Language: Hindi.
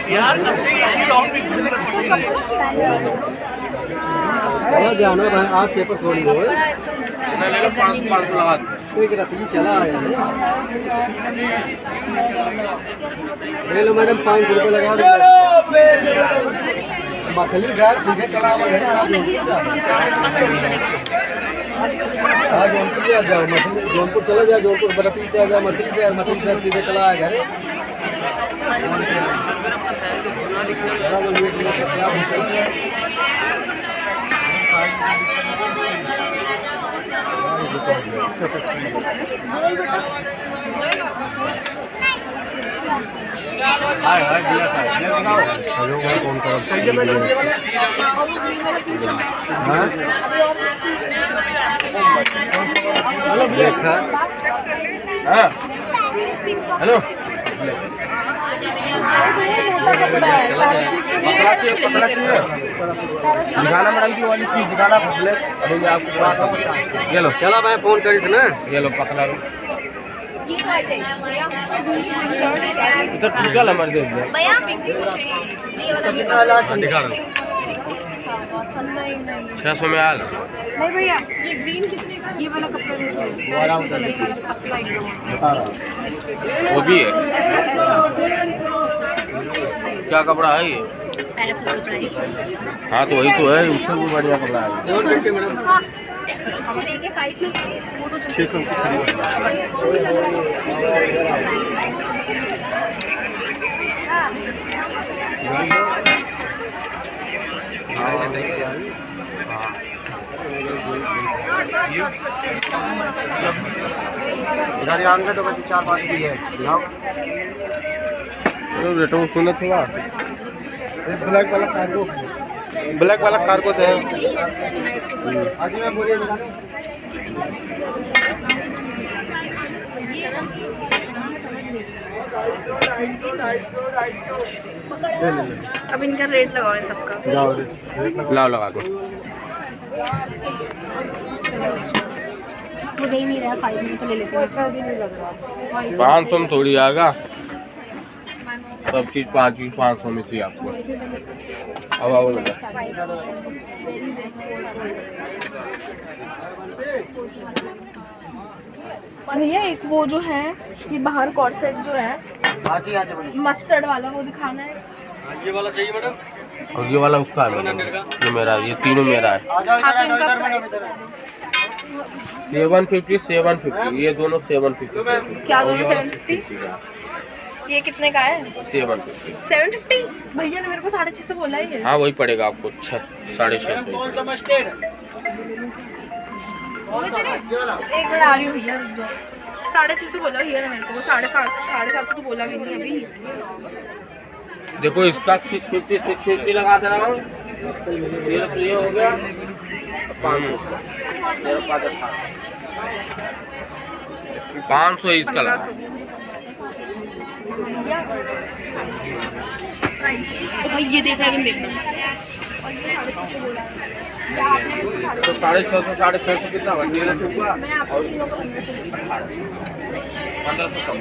यार तब से इसी लॉन्ग में चला जाना भाई, आज पेपर छोड़ लो ले लो 500 लगा दो। कोई राती चला आया ले लो मैडम, 5 रुपये लगा दो। मछली यार सीधे चला आज जौनपुर आ जाओ, मछली जौनपुर चला जाओ, जौनपुर बरपी से आ जाओ मछली से, मछली से सीधे चला आया घर। फोन करो हेलो पकड़ा चाहिए दिखाना मैडम की वाली चीज दिखाना फसले। अभी मैं आपको ये लो चला भाई, फोन करी थी ना, ये लो पकड़ा लो तो ठीक है नंबर दे दिया दिखा रहा हूँ 600 में आल नहीं भैया, ये ग्रीन कितने का? ये वाला कपड़ा देखिए, पतला एकदम। बता रहा हूँ। वो भी है। ऐसा ऐसा क्या कपड़ा है ये? पैरासूट कपड़ा है। हाँ तो वही तो है, उससे भी बढ़िया कपड़ा है। 750 मैडम। देखिए 5 वो तो 600 इधर यहाँ पे तो 4-5 की है दिखाओ। चलो रेटो सुनो थोड़ा। ब्लैक वाला कार्गो से है। आज मैं बोलिए अब इनका रेट लगाओ इन सबका। लाओ लगा दो। वो दे ही नहीं रहा, 5 मिनट तो ले लेते हैं। अच्छा भी नहीं लग रहा। 500 में थोड़ी आएगा, सब चीज़ 500 में चाहिए आपको। अब आओ बेटा। भैया एक वो जो है, ये बाहर कॉर्ड सेट जो है मस्टर्ड वाला, वो दिखाना है। ये वाला चाहिए मैडम, और ये वाला उसका है, ये मेरा है, ये तीनों मेरा है। 750 750, ये दोनों 750। क्या दोनों 750? ये कितने का है? 750। 750? भैया ने मेरे को 650 बोला ही है। हाँ वही पड़ेगा आपको 650। एक मिनट आ रही हूँ भैया, 650 बोला भैया ने मेरे को, 750 तो बोला भी नहीं अभी। देखो इसका 650 लगा दे रहा हूँ, ये हो गया 500 इसका लगा। भाई ये देख रहा है कि नहीं देखना? तो 650 650 कितना हुआ? 1500 कम।